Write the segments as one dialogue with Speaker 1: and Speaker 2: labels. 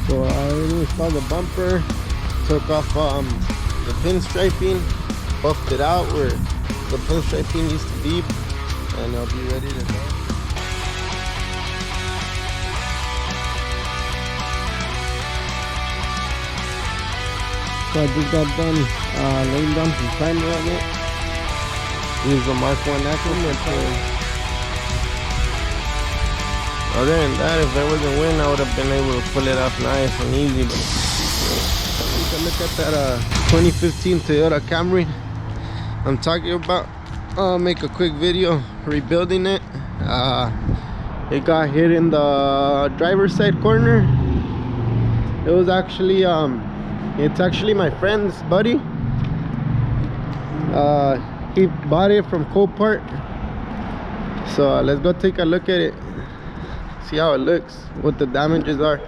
Speaker 1: So I installed the bumper, took off the pinstriping, buffed it out where the pinstriping used to be, and I'll be ready to go. So I just got done laying down some primer on it. Use the Mark 1 natural. Other than that, if there wasn't wind, I would have been able to pull it off nice and easy. But take a look at that 2015 Toyota Camry I'm talking about. I'll make a quick video rebuilding it. It got hit in the driver's side corner. It was actually it's actually my friend's buddy. He bought it from Copart. So let's go take a look at it, see how it looks, what the damages are,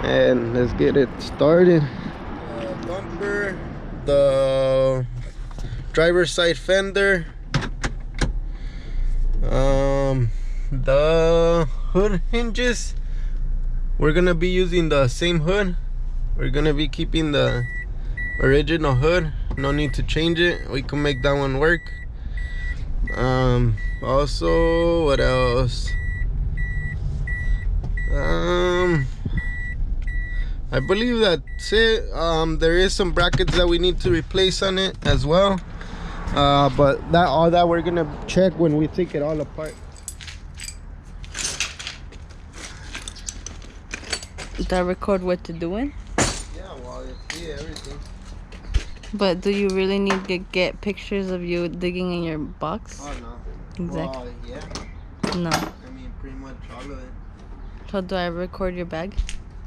Speaker 1: and let's get it started. Bumper, the driver's side fender, the hood hinges. We're gonna be using the same hood. We're gonna be keeping the original hood. No need to change it. We can make that one work. Also, what else? I believe that's it. There is some brackets that we need to replace on it as well. But all that we're gonna check when we take it all apart.
Speaker 2: Did I record what you're doing?
Speaker 1: Yeah, well, yeah, everything.
Speaker 2: But do you really need to get pictures of you digging in your box?
Speaker 1: Oh no.
Speaker 2: Exactly.
Speaker 1: Well, yeah.
Speaker 2: No.
Speaker 1: I mean, pretty much all of it.
Speaker 2: So do I record your bag?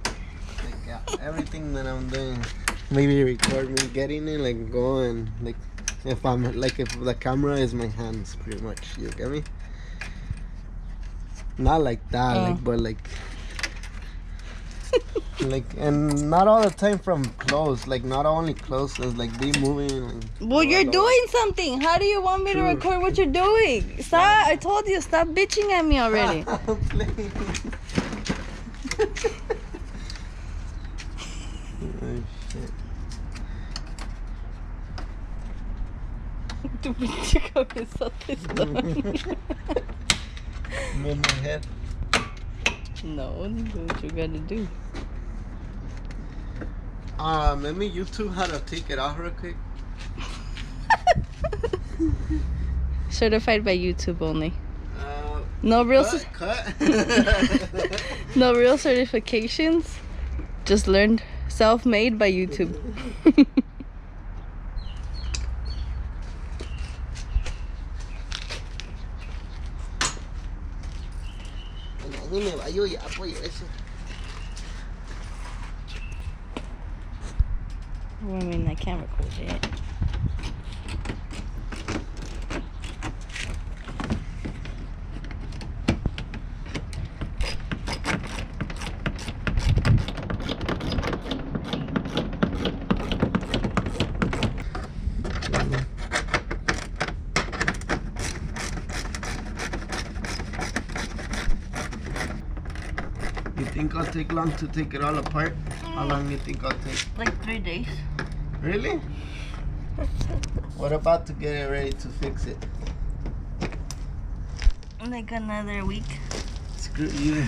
Speaker 1: Like everything that I'm doing. Maybe record me getting it, like going, like if the camera is my hands, pretty much. You get me? Not like that, like, but like. Like, and not all the time from close, like not only close, it's like be moving. Like,
Speaker 2: well, you're doing something. How do you want me to record what you're doing? Stop! I told you, stop bitching at me already.
Speaker 1: Oh,
Speaker 2: Tu pinche cabezota está.
Speaker 1: Move my head.
Speaker 2: No, do what you gotta do.
Speaker 1: Let me YouTube how to take it off real quick.
Speaker 2: Certified by YouTube only. No real
Speaker 1: cut.
Speaker 2: No real certifications. Just learned self-made by YouTube. I mean, I can't record it.
Speaker 1: You think I'll take long to take it all apart? How long do you think I'll take?
Speaker 2: Like 3 days.
Speaker 1: Really? What about to get it ready to fix it?
Speaker 2: Like another week.
Speaker 1: Screw you.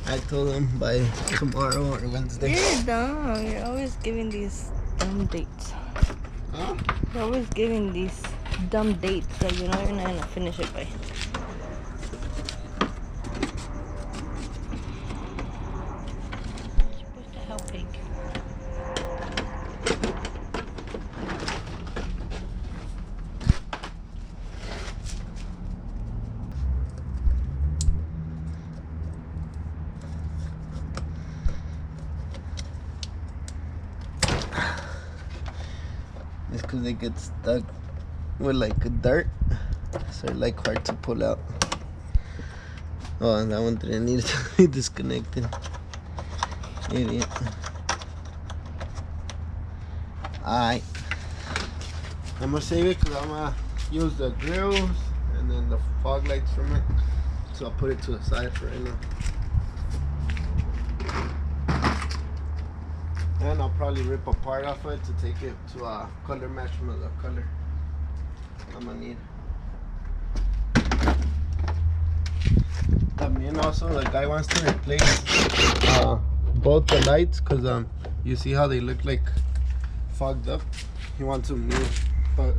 Speaker 1: I told them by tomorrow or Wednesday.
Speaker 2: You're dumb. You're always giving these dumb dates.
Speaker 1: Huh?
Speaker 2: You're always giving these dumb dates that you know you're not gonna finish it by. You're supposed to help Pig.
Speaker 1: It's because they get stuck with like dirt, so they're like hard to pull out. Oh, and that one didn't need to be disconnected. Idiot. Alright. I'm gonna save it because I'm gonna use the grills and then the fog lights from it. So I'll put it to the side for right now. And I'll probably rip a part off it to take it to a color match from the color I'm gonna need. And also the guy wants to replace both the lights because you see how they look like fogged up. He wants them new, but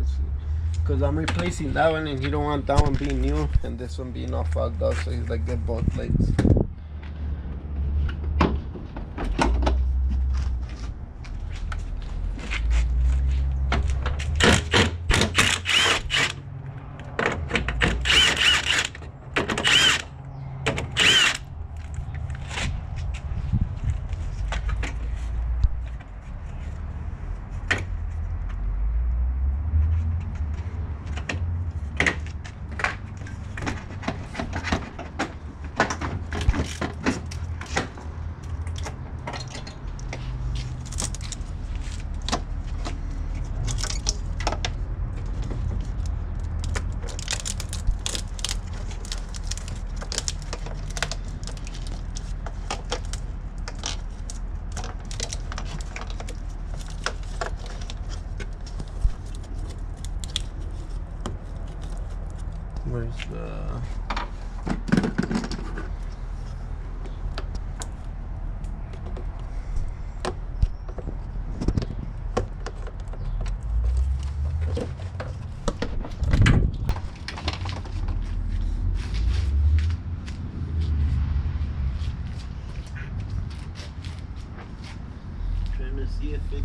Speaker 1: because I'm replacing that one and he don't want that one being new and this one being all fogged up, so he's like, get both lights. Where's the... Trying to see if it's...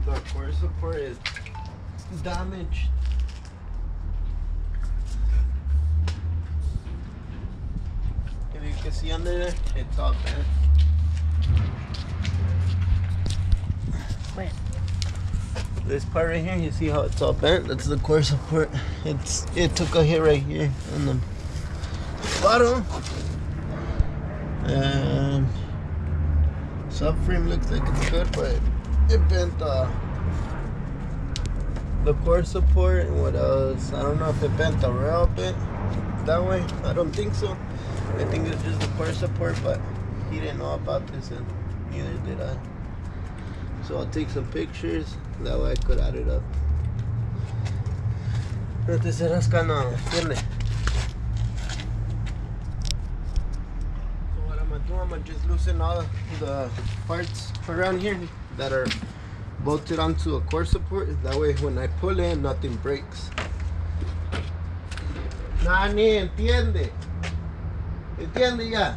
Speaker 1: The core support is damaged. If you can see under there, it's all bent.
Speaker 2: Wait.
Speaker 1: This part right here, you see how it's all bent? That's the core support. It took a hit right here on the bottom. And subframe looks like it's good, but it bent the core support. And what else? I don't know if it bent the rail bit that way. I don't think so. I think it's just the core support, but he didn't know about this and neither did I. So I'll take some pictures, that way I could add it up. Pero te serás cana, ¿entiendes? So what I'm gonna do, I'm gonna just loosen all the parts around here that are bolted onto a core support. That way when I pull in, nothing breaks. Nani, entiende. Entiende ya.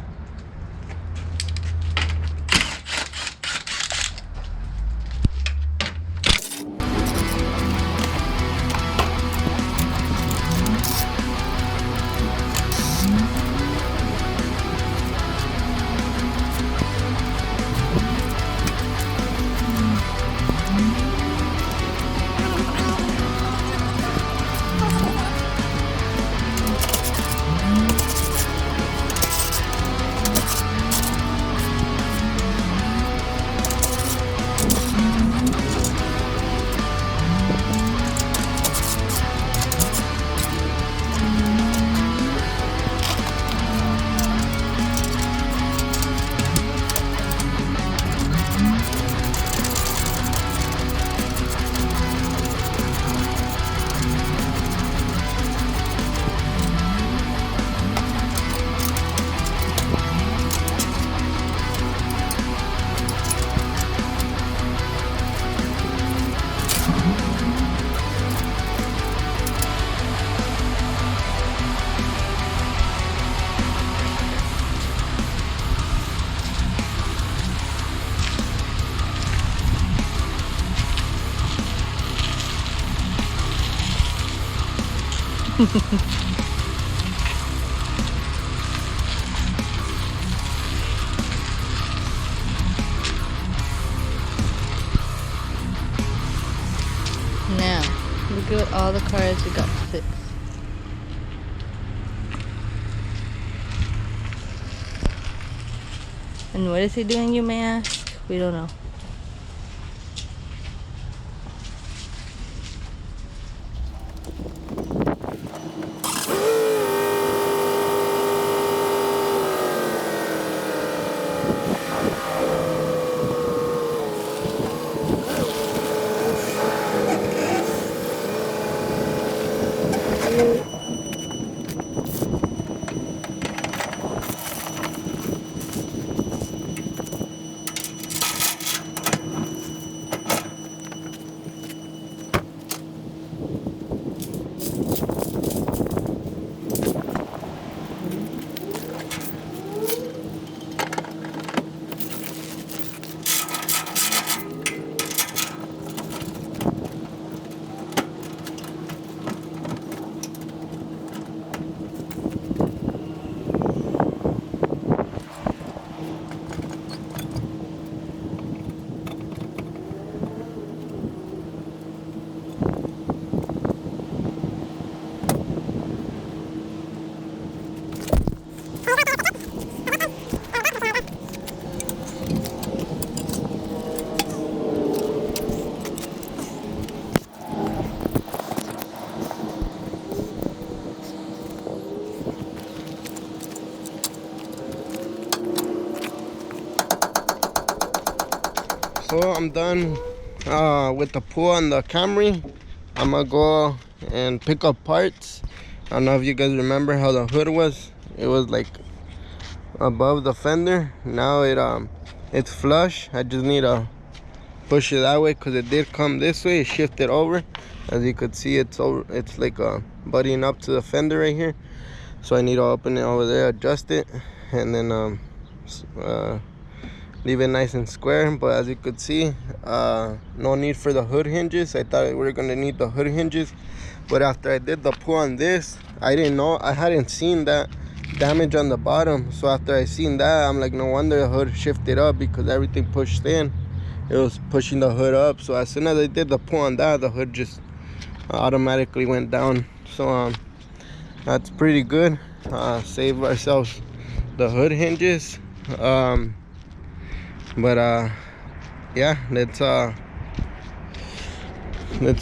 Speaker 2: Now, look at all the cars we got to fix. And what is he doing, you may ask? We don't know.
Speaker 1: So I'm done with the pull on the Camry. I'm gonna go and pick up parts. I don't know if you guys remember how the hood was. It was like above the fender. Now it's flush. I just need to push it that way because it did come this way. It shifted over. As you could see, it's like butting up to the fender right here. So I need to open it over there, adjust it, and then leave it nice and square. But as you could see, no need for the hood hinges. I thought we were gonna need the hood hinges, but after I did the pull on this, I didn't know. I hadn't seen that damage on the bottom. So after I seen that, I'm like, no wonder the hood shifted up, because everything pushed in. It was pushing the hood up. So as soon as I did the pull on that, the hood just automatically went down. So that's pretty good. Save ourselves the hood hinges. Yeah, let's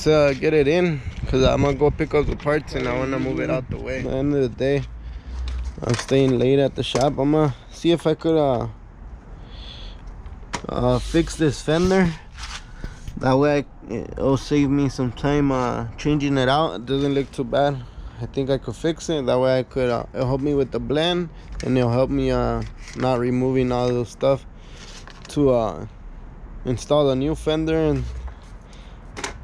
Speaker 1: get it in, because I'm gonna go pick up the parts and I want to move it out the way. At the end of the day, I'm staying late at the shop. I'm gonna see if I could fix this fender. That way it'll save me some time changing it out. It doesn't look too bad. I think I could fix it. That way I could it'll help me with the blend, and it'll help me not removing all those stuff to install a new fender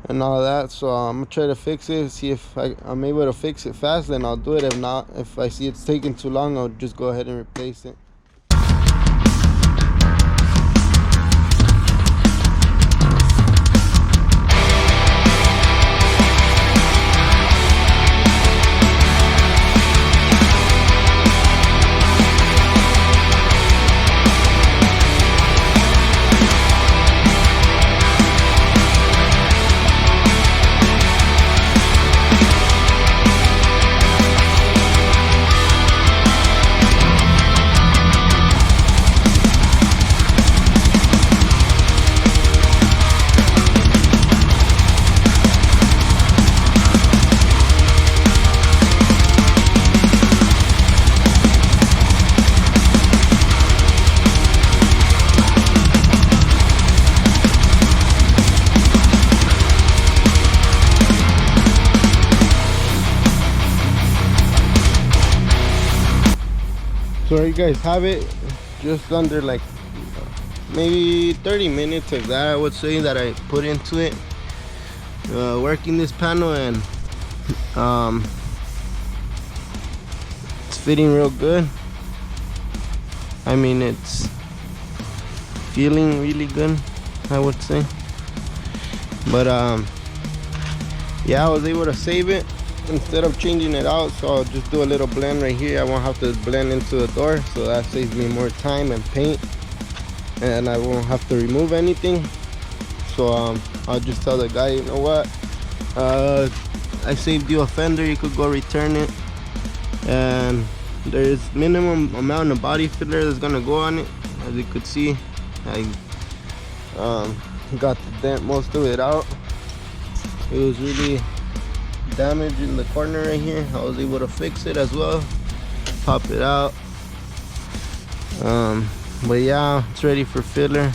Speaker 1: and all that. So I'm gonna try to fix it, see if I'm able to fix it fast, then I'll do it. If not, if I see it's taking too long, I'll just go ahead and replace it. So there you guys have it, just under like maybe 30 minutes of that, I would say, that I put into it, working this panel, and it's fitting real good. I mean, it's feeling really good, I would say. But yeah, I was able to save it instead of changing it out. So I'll just do a little blend right here. I won't have to blend into the door, so that saves me more time and paint, and I won't have to remove anything. So I'll just tell the guy, you know what, I saved you a fender, you could go return it, and there's minimum amount of body filler that's gonna go on it. As you could see, I got the dent, most of it out. It was really damaged in the corner right here. I was able to fix it as well, pop it out. But yeah, it's ready for filler.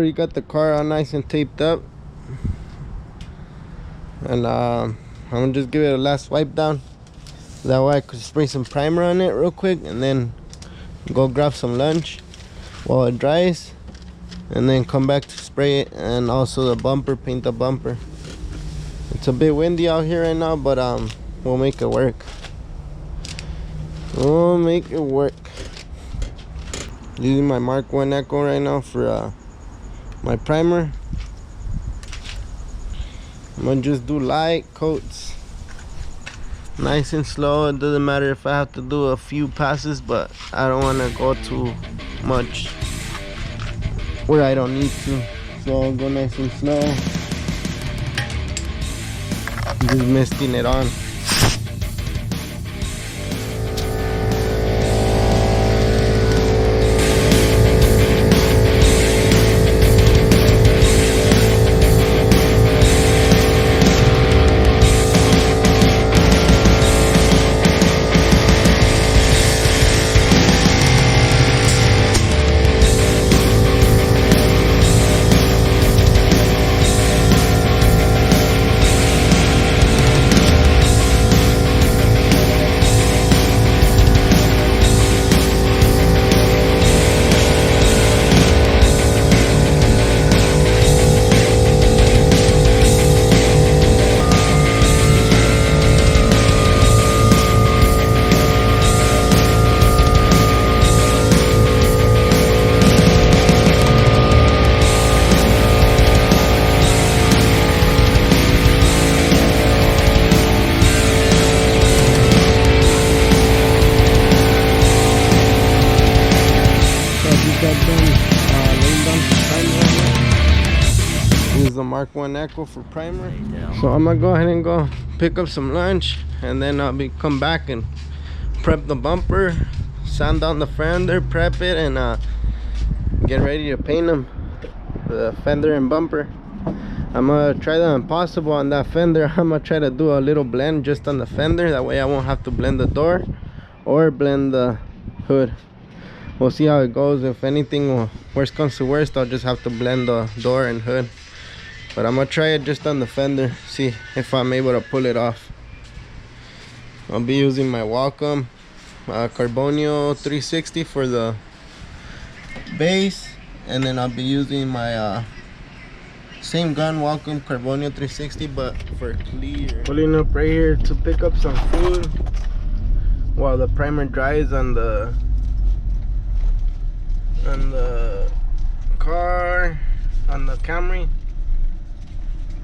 Speaker 1: already got the car all nice and taped up, and I'm gonna just give it a last wipe down. That way I could spray some primer on it real quick and then go grab some lunch while it dries, and then come back to spray it, and also the bumper, paint the bumper. It's a bit windy out here right now, but we'll make it work. We'll make it work. Using my Mark 1 Echo right now for my primer. I'm gonna just do light coats, nice and slow. It doesn't matter if I have to do a few passes, but I don't want to go too much where I don't need to, so I'll go nice and slow, just misting it on. Use the Mark 1 Echo for primer. So I'm gonna go ahead and go pick up some lunch, and then I'll come back and prep the bumper, sand down the fender, prep it, and get ready to paint them, the fender and bumper. I'm gonna try the impossible on that fender. I'm gonna try to do a little blend just on the fender, that way I won't have to blend the door or blend the hood. We'll see how it goes. If anything, worst comes to worst, I'll just have to blend the door and hood. But I'm gonna try it just on the fender, see if I'm able to pull it off. I'll be using my Walcom Carbonio 360 for the base, and then I'll be using my same gun, Walcom Carbonio 360, but for clear. Pulling up right here to pick up some food while the primer dries on the car, on the Camry.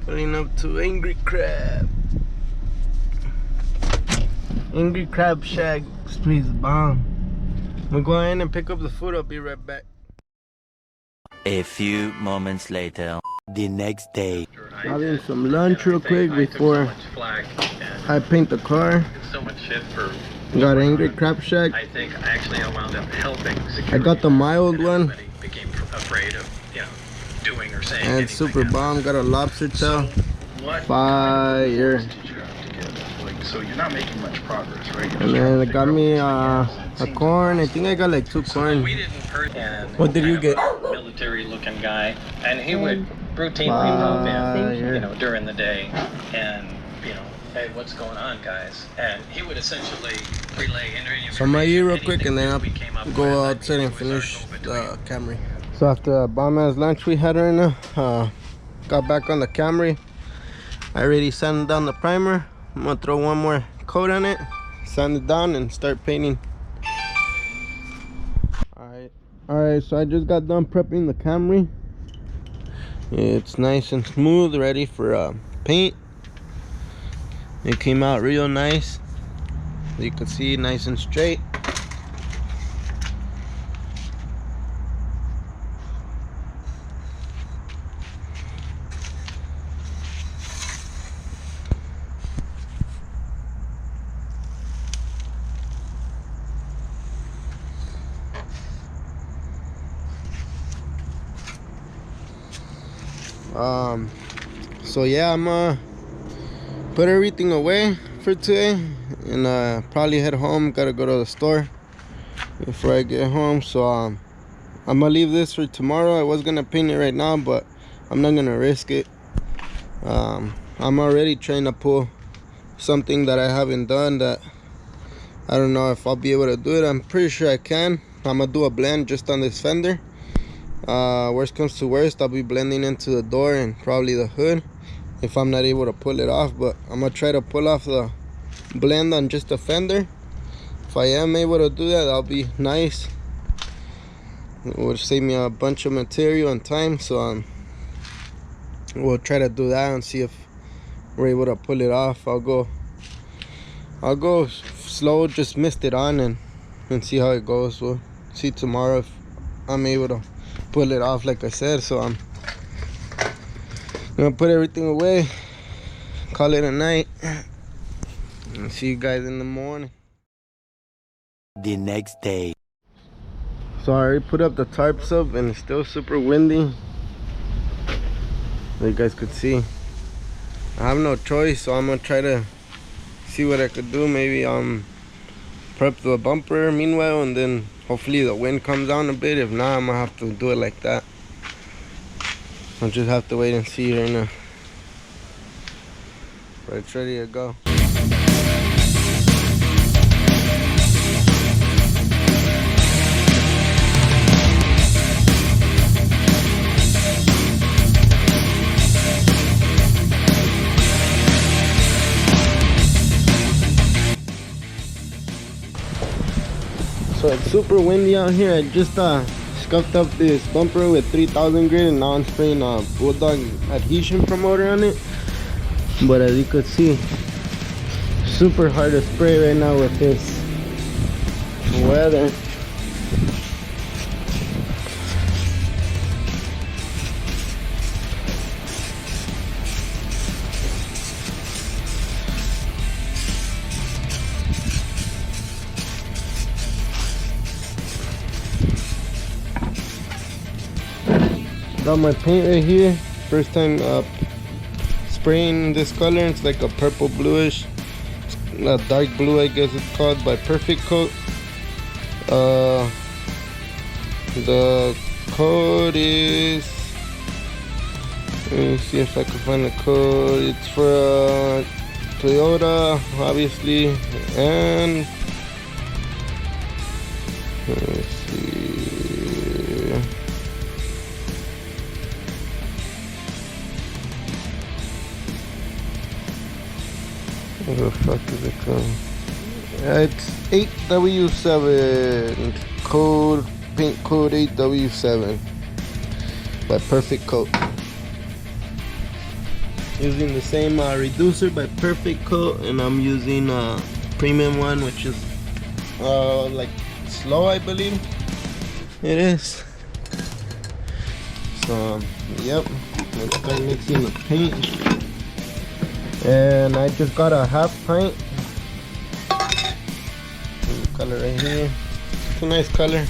Speaker 1: Pulling up to Angry Crab Shack. This place is bomb. I'm gonna go in and pick up the food. I'll be right back.
Speaker 3: A few moments later, the next day.
Speaker 1: Having some lunch real quick before I paint the car.
Speaker 4: So much shit for.
Speaker 1: Got Angry Crab Shack.
Speaker 4: I think actually I wound up helping security.
Speaker 1: I got the mild one.
Speaker 4: Became afraid of, doing or saying.
Speaker 1: And it's super bomb. Got a lobster tail. Fire.
Speaker 4: So you're not making much progress, right?
Speaker 1: And then it got me a corn. I think I got like 2 corn.
Speaker 4: We didn't hurt.
Speaker 1: What did you get?
Speaker 4: Military-looking guy, and he would routinely pop in, during the day, and hey, what's going on, guys? And he would essentially relay information.
Speaker 1: So I'm gonna eat real quick, and then I'll go outside and finish the Camry. So after a bomb ass lunch we had right now, got back on the Camry. I already sanded down the primer. I'm gonna throw one more coat on it, sand it down, and start painting. Alright, so I just got done prepping the Camry. It's nice and smooth, ready for paint. It came out real nice. As you can see, nice and straight. So yeah, I'm gonna put everything away for today, and probably head home. Gotta go to the store before I get home, so I'm gonna leave this for tomorrow. I was gonna paint it right now, but I'm not gonna risk it. I'm already trying to pull something that I haven't done that I don't know if I'll be able to do it. I'm pretty sure I can. I'm gonna do a blend just on this fender. Worst comes to worst, I'll be blending into the door and probably the hood if I'm not able to pull it off, but I'm gonna try to pull off the blend on just the fender. If I am able to do that, that'll be nice. It would save me a bunch of material and time, so we'll try to do that and see if we're able to pull it off. I'll go slow, just mist it on and see how it goes. We'll see tomorrow if I'm able to pull it off like I said. So I'm gonna put everything away, call it a night, and see you guys in the morning.
Speaker 3: The next day.
Speaker 1: So I already put up the tarps up and it's still super windy. Like you guys could see, I have no choice, so I'm gonna try to see what I could do. Maybe prep the bumper meanwhile, and then hopefully the wind comes down a bit. If not, I'm gonna have to do it like that. I'll just have to wait and see right now. But it's ready to go. So it's super windy out here. I just scuffed up this bumper with 3000 grit, and now I'm spraying a Bulldog adhesion promoter on it. But as you could see, super hard to spray right now with this weather. Got my paint right here. First time spraying this color. It's like a purple bluish, dark blue I guess it's called, by perfecoat. The code is, let me see if I can find the code. It's for Toyota obviously, and let me see. What the fuck is it called? It's 8W7 code, paint code 8W7 by perfecoat. Using the same reducer by perfecoat, and I'm using a premium one, which is like slow, I believe it is. So yep, let's start mixing the paint. And I just got a half pint. The color right here. It's a nice color.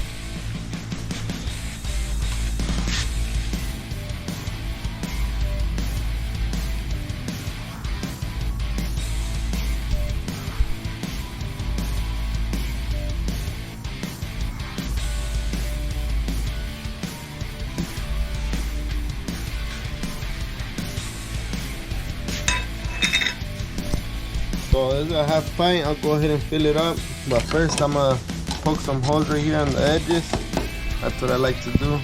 Speaker 1: So this is a half pint. I'll go ahead and fill it up, but first I'm gonna poke some holes right here on the edges. That's what I like to do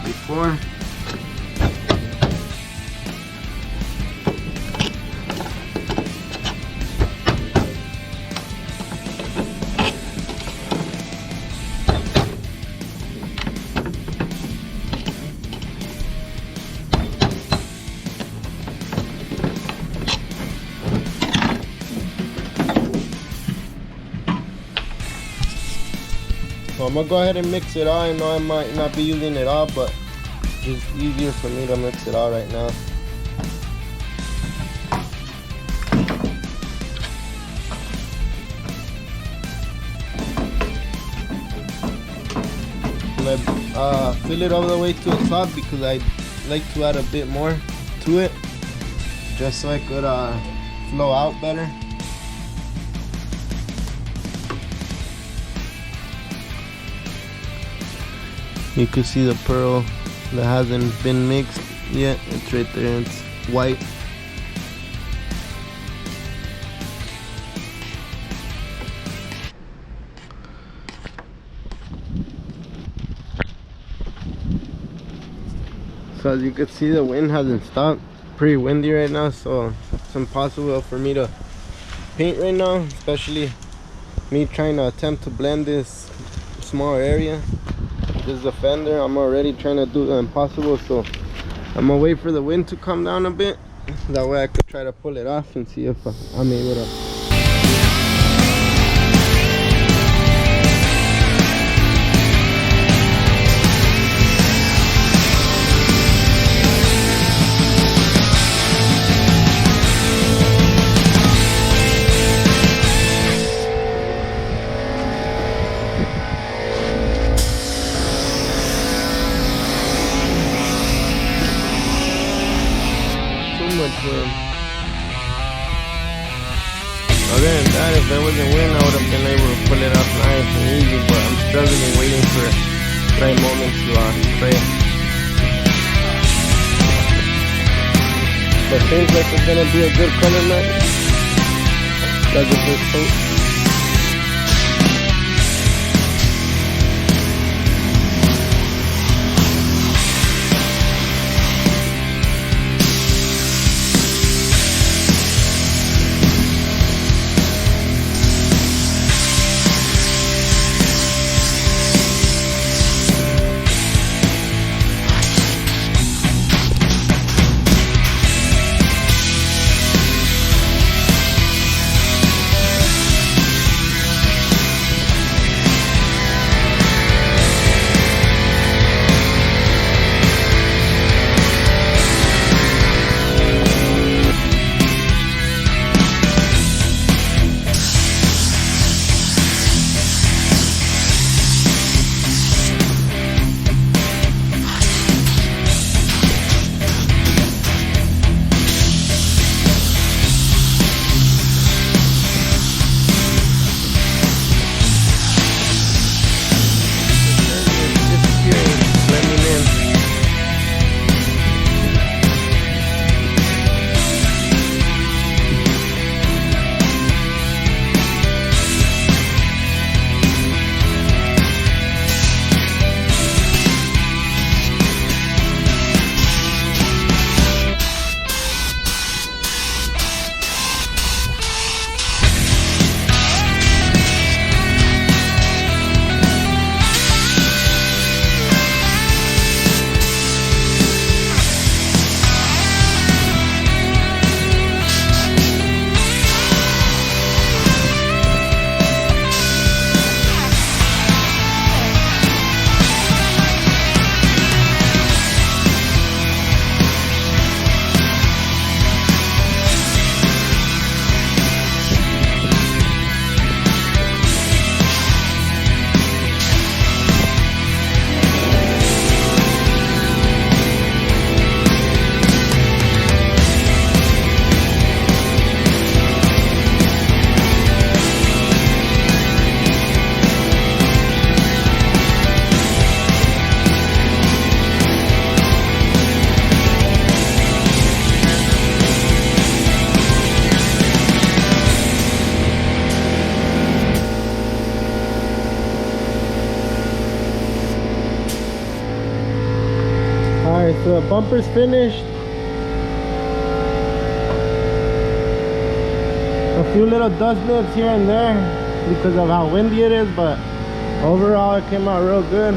Speaker 1: before. So I'm gonna go ahead and mix it all. I know I might not be using it all, but it's just easier for me to mix it all right now. And I fill it all the way to the top because I like to add a bit more to it, just so it could flow out better. You can see the pearl that hasn't been mixed yet. It's right there, it's white. So as you can see, the wind hasn't stopped. Pretty windy right now, so it's impossible for me to paint right now, especially me trying to attempt to blend this small area. This is a fender. I'm already trying to do the impossible, so I'm gonna wait for the wind to come down a bit. That way I could try to pull it off and see if I'm able to. Other than that, if there wasn't wind, I would have been able to pull it off nice and easy, but I'm struggling waiting for the right moment to spray. But seems like it's gonna be a good color match. That's the first coat. Alright, so the bumper's finished. A few little dust nips here and there because of how windy it is, but overall it came out real good.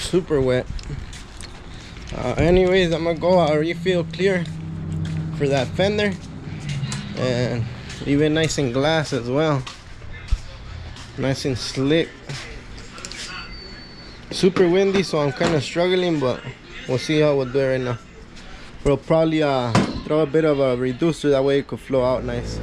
Speaker 1: Super wet. Anyways, I'm gonna go out refill clear for that fender and leave it nice and glass as well, nice and slick. Super windy, so I'm kind of struggling, but we'll see how we'll do it right now. We'll probably throw a bit of a reducer, that way it could flow out nice.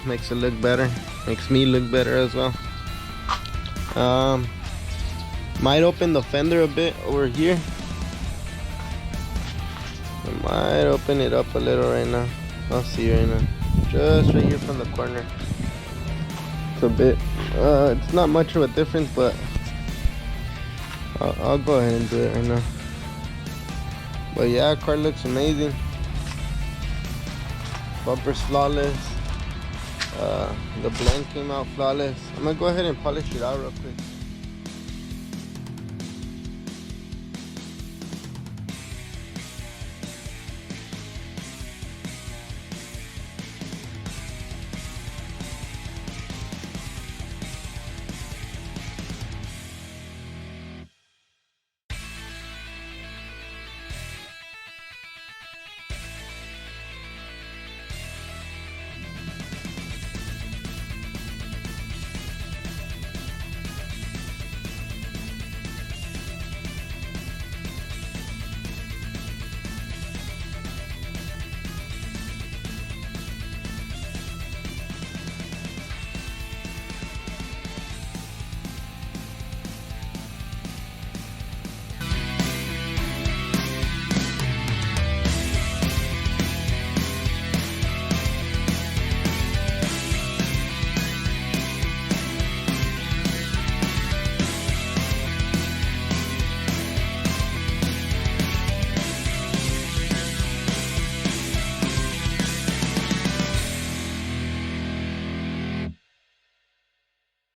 Speaker 1: Makes it look better, makes me look better as well. Might open the fender a bit over here. I might open it up a little right now. I'll see right now. Just right here from the corner. It's a bit, it's not much of a difference, but I'll go ahead and do it right now. But yeah, car looks amazing. Bumper's flawless. The blend came out flawless. I'm gonna go ahead and polish it out real quick.